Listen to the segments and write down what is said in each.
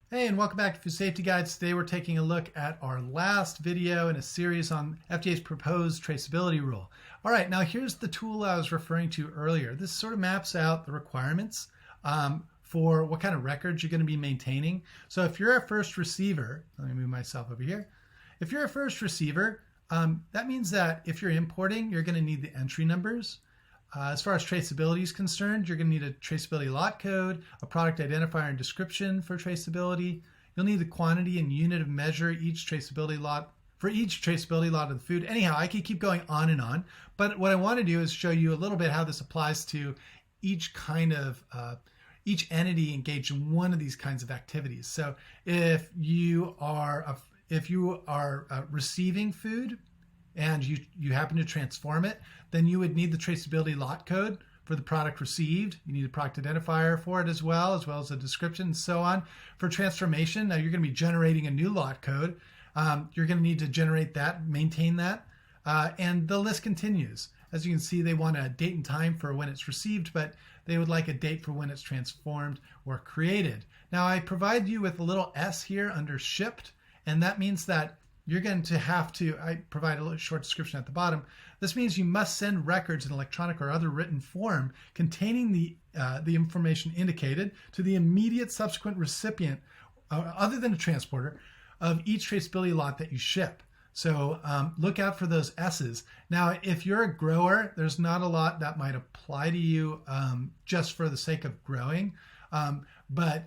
Hey, and welcome back to Food Safety Guides. Today we're taking a look at our last video in a series on FDA's proposed traceability rule. All right, now here's the tool I was referring to earlier. This sort of maps out the requirements for what kind of records you're going to be maintaining. So if you're a first receiver, let me move myself over here. If you're a first receiver, that means that if you're importing, you're going to need the entry numbers. As far as traceability is concerned, you're going to need a traceability lot code, a product identifier and description for traceability. You'll need the quantity and unit of measure each traceability lot for each traceability lot of the food. Anyhow, I could keep going on and on, but what I want to do is show you a little bit how this applies to each kind of each entity engaged in one of these kinds of activities. So if you are receiving food, and you happen to transform it, then you would need the traceability lot code for the product received. You need a product identifier for it as well as a description and so on. For transformation, now you're going to be generating a new lot code. You're going to need to generate that, maintain that, and the list continues. As you can see, they want a date and time for when it's received, but they would like a date for when it's transformed or created. Now I provide you with a little S here under shipped, and that means that you're going to have to, I provide a little short description at the bottom. This means you must send records in electronic or other written form containing the information indicated to the immediate subsequent recipient, other than a transporter, of each traceability lot that you ship. So look out for those S's. Now, if you're a grower, there's not a lot that might apply to you just for the sake of growing. But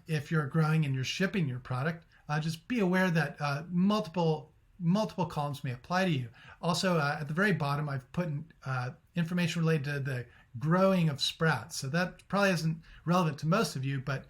if you're growing and you're shipping your product, just be aware that multiple columns may apply to you. Also, at the very bottom, I've put information related to the growing of sprouts. So that probably isn't relevant to most of you, but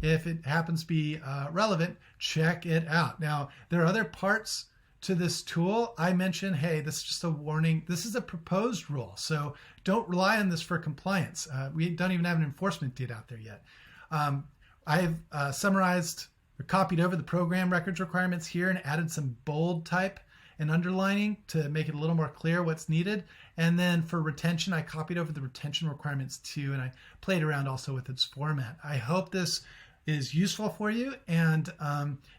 if it happens to be relevant, check it out. Now, there are other parts to this tool. I mentioned, hey, this is just a warning. This is a proposed rule, so don't rely on this for compliance. We don't even have an enforcement date out there yet. I have summarized or copied over the program records requirements here and added some bold type and underlining to make it a little more clear what's needed. And then for retention, I copied over the retention requirements too, and I played around also with its format. I hope this is useful for you, and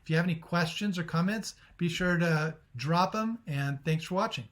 if you have any questions or comments, be sure to drop them, and thanks for watching.